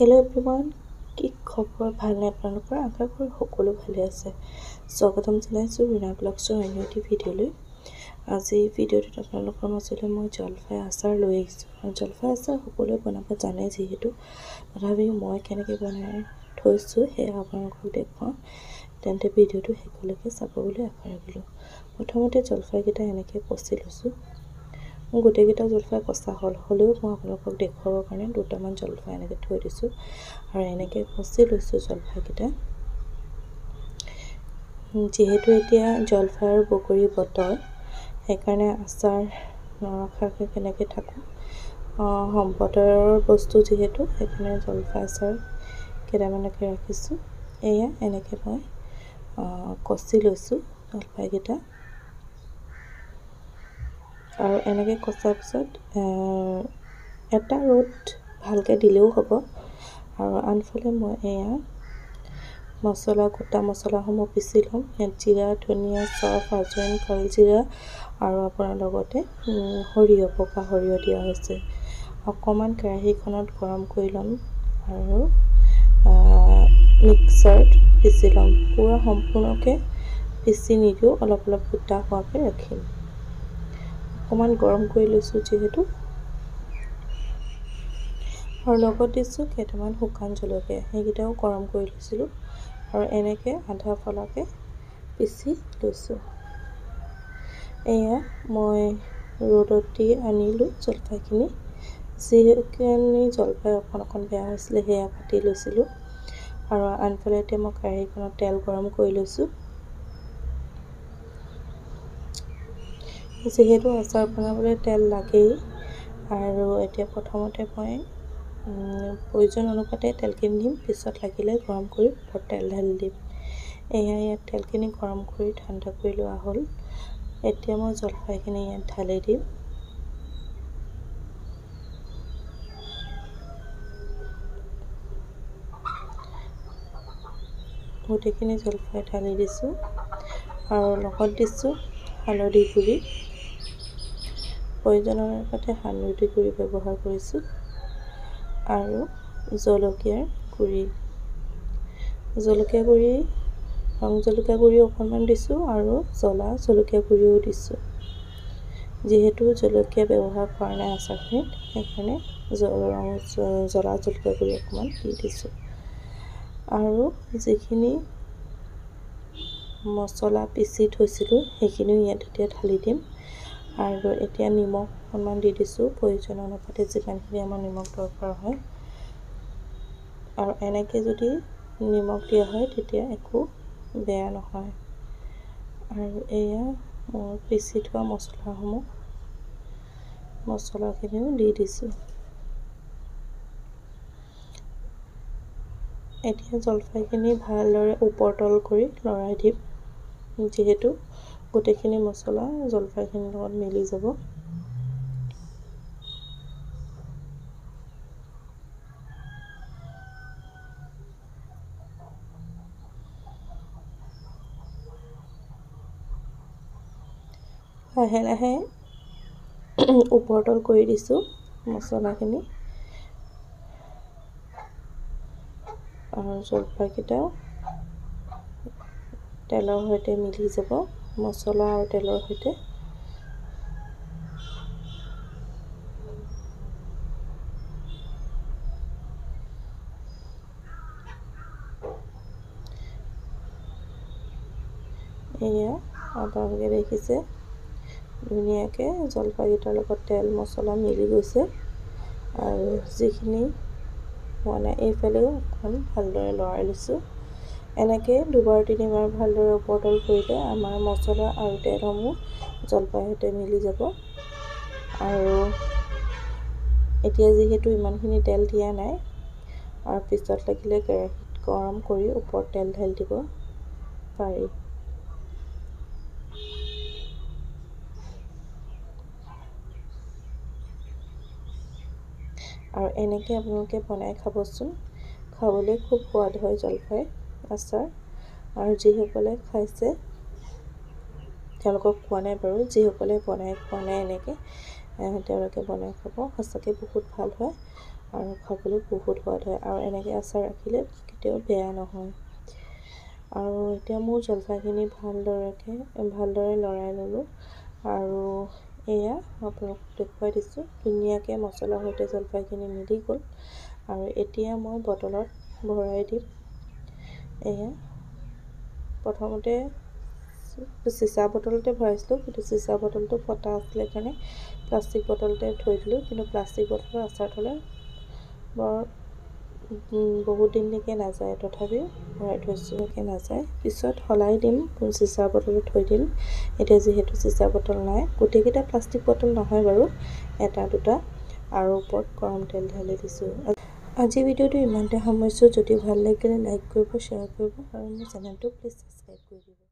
Hello' everyone, কি খবৰ? ভালনে আপোনালোকৰ? আশা কৰোঁ সকলো ভালে আছে। স্বাগতম জনাইছোঁ ৰীণা ব্লগছৰ অন্য এটি ভিডিঅ'লৈ। আজি ভিডিঅ'টোত আপোনালোকৰ মাজলৈ মই জলফাই আচাৰ লৈ আহিছোঁ। আৰু জলফাই আচাৰ সকলোৱে বনাব জানে যিহেতু, তথাপিও মই কেনেকৈ বনাই থৈছোঁ সেয়া আপোনালোকক দেখুৱাওঁ। তেন্তে ভিডিঅ'টো শেষলৈকে চাব বুলি আশা ৰাখিলোঁ। প্ৰথমতে জলফাইকেইটা এনেকৈ কচি লৈছোঁ। মোৰ গোটেইকেইটা জলফাই কচা হ'লেও মই আপোনালোকক দেখুৱাবৰ কাৰণে দুটামান জলফাই এনেকৈ থৈ দিছোঁ আৰু এনেকৈ কচি লৈছোঁ জলফাইকেইটা। যিহেতু এতিয়া জলফাই আৰু বগৰী বতৰ, সেইকাৰণে আচাৰ নৰখাকৈ কেনেকৈ থাকোঁ, বতৰৰ বস্তু যিহেতু, সেইকাৰণে জলফাই আচাৰ কেইটামানকে ৰাখিছোঁ। এয়া এনেকৈ মই কচি লৈছোঁ জলফাইকেইটা। আৰু এনেকৈ কচাৰ পিছত এটা ৰ'দ ভালকৈ দিলেও হ'ব। আৰু আনফালে মই এয়া গোটা মছলাসমূহ পিচি ল'ম। ইয়াত জিৰা, ধনিয়া, চফ, আজৱাইন, কালজিৰা আৰু আপোনাৰ লগতে সৰিয়হ, পকা সৰিয়হ দিয়া হৈছে। অকণমান কেৰাহীখনত গৰম কৰি ল'ম আৰু মিক্সাৰত পিচি ল'ম। পূৰা সম্পূৰ্ণকৈ পিচি নিদিওঁ, অলপ অলপ গোটা হোৱাকৈ ৰাখিম। অকণমান গৰম কৰি লৈছোঁ যিহেতু। আৰু লগত দিছোঁ কেইটামান শুকান জলকীয়া, সেইকেইটাও গৰম কৰি লৈছিলোঁ। আৰু এনেকৈ আধা ফলাকৈ পিচি লৈছোঁ। এয়া মই ৰ'দত দি আনিলোঁ জলফাইখিনি। যিখিনি জলফাই অকণ বেয়া হৈছিলে সেয়া কাটি লৈছিলোঁ। আৰু আনফালে এতিয়া মই কেৰাহীখনত তেল গৰম কৰি লৈছোঁ। যিহেতু আচাৰ বনাবলৈ তেল লাগেই, আৰু এতিয়া প্ৰথমতে মই প্ৰয়োজন অনুপাতে তেলখিনি দিম, পিছত লাগিলে গৰম কৰি ওপৰত তেল ঢালি দিম। ইয়াত তেলখিনি গৰম কৰি ঠাণ্ডা কৰি লোৱা হ'ল। এতিয়া মই জলফাইখিনি ইয়াত ঢালি দিম। গোটেইখিনি জলফাই ঢালি দিছোঁ আৰু লগত দিছোঁ হালধি গুড়ি। প্ৰয়োজন অনুপাতে হালধি গুড়ি ব্যৱহাৰ কৰিছোঁ আৰু জলকীয়াৰ গুড়ি। ৰং জলকীয়া গুড়ি অকণমান দিছোঁ আৰু জ্বলা জলকীয়া গুড়িও দিছোঁ। যিহেতু জলকীয়া ব্যৱহাৰ কৰা নাই আচাৰখিনিত, সেইকাৰণে জ্বলা জলকীয়া গুড়ি অকণমান দি দিছোঁ। আৰু যিখিনি মছলা পিচি থৈছিলোঁ সেইখিনিও ইয়াত এতিয়া ঢালি দিম। আৰু এতিয়া নিমখ অকণমান দি দিছোঁ, প্ৰয়োজন অনুপাতে যিমানখিনি আমাৰ নিমখ দৰকাৰ হয়। আৰু এনেকৈ যদি নিমখ দিয়া হয় তেতিয়া একো বেয়া নহয়। আৰু এয়া মোৰ পিচি থোৱা মছলাখিনিও দি দিছোঁ। এতিয়া জলফাইখিনি ভালদৰে ওপৰতল কৰি লৰাই দিম, যিহেতু গোটেইখিনি মছলা জলফাইখিনিৰ লগত মিলি যাব। লাহে লাহে ওপৰতল কৰি দিছোঁ মছলাখিনি। আৰু জলফাইকেইটাও তেলৰ সৈতে মিলি যাব, মছলা আৰু তেলৰ সৈতে। এয়া আপোনালোকে দেখিছে ধুনীয়াকৈ জলফাইকেইটাৰ লগত তেল মছলা মিলি গৈছে। আৰু যিখিনি হোৱা নাই এইফালেও অকণ ভালদৰে লৰাই লৈছোঁ। এনেকৈ দুবাৰ তিনিবাৰ ভালদৰে ওপৰতল কৰিলে আমাৰ মছলা আৰু তেলসমূহ জলফাইৰ সৈতে মিলি যাব। আৰু এতিয়া যিহেতু ইমানখিনি তেল দিয়া নাই, আৰু পিছত লাগিলে কেৰাহীত গৰম কৰি ওপৰত তেল ঢালি দিব পাৰি। আৰু এনেকৈ আপোনালোকে বনাই খাবচোন, খাবলৈ খুব সোৱাদ হয় জলফাই আচাৰ। আৰু যিসকলে খাইছে তেওঁলোকক কোৱা নাই বাৰু, যিসকলে বনাই খোৱা নাই এনেকৈ তেওঁলোকে বনাই খাব, সঁচাকৈ বহুত ভাল হয়। আৰু খাবলৈ বহুত সোৱাদ হয় আৰু এনেকৈ আচাৰ ৰাখিলে কেতিয়াও বেয়া নহয়। আৰু এতিয়া মোৰ জলফাইখিনি ভালদৰে লৰাই ল'লোঁ আৰু এয়া আপোনালোকক দেখুৱাই দিছোঁ। ধুনীয়াকৈ মছলাৰ সৈতে জলফাইখিনি মিলি গ'ল আৰু এতিয়া মই বটলত ভৰাই দিম। এয়া প্ৰথমতে চিচা বটলতে ভৰাইছিলোঁ, কিন্তু চিচা বটলটো ফটা আছিলে কাৰণে প্লাষ্টিক বটলতে থৈ দিলোঁ। কিন্তু প্লাষ্টিক বটলৰ আচাৰ থ'লে বহুত দিনলৈকে নাযায়, তথাপিও ভৰাই থৈছোঁ নাযায়। পিছত সলাই দিম, চিচা বটলত থৈ দিম। এতিয়া যিহেতু চিচা বটল নাই, গোটেইকেইটা প্লাষ্টিক বটল নহয় বাৰু, এটা দুটা, আৰু ওপৰত গৰম তেল ঢালি দিছোঁ। আজি ভিডিঅ'টো ইমানতে সামৰিছোঁ। যদি ভাল লাগিলে লাইক কৰিব, শ্বেয়াৰ কৰিব আৰু মোৰ চেনেলটো প্লিজ ছাবস্ক্ৰাইব কৰি দিব।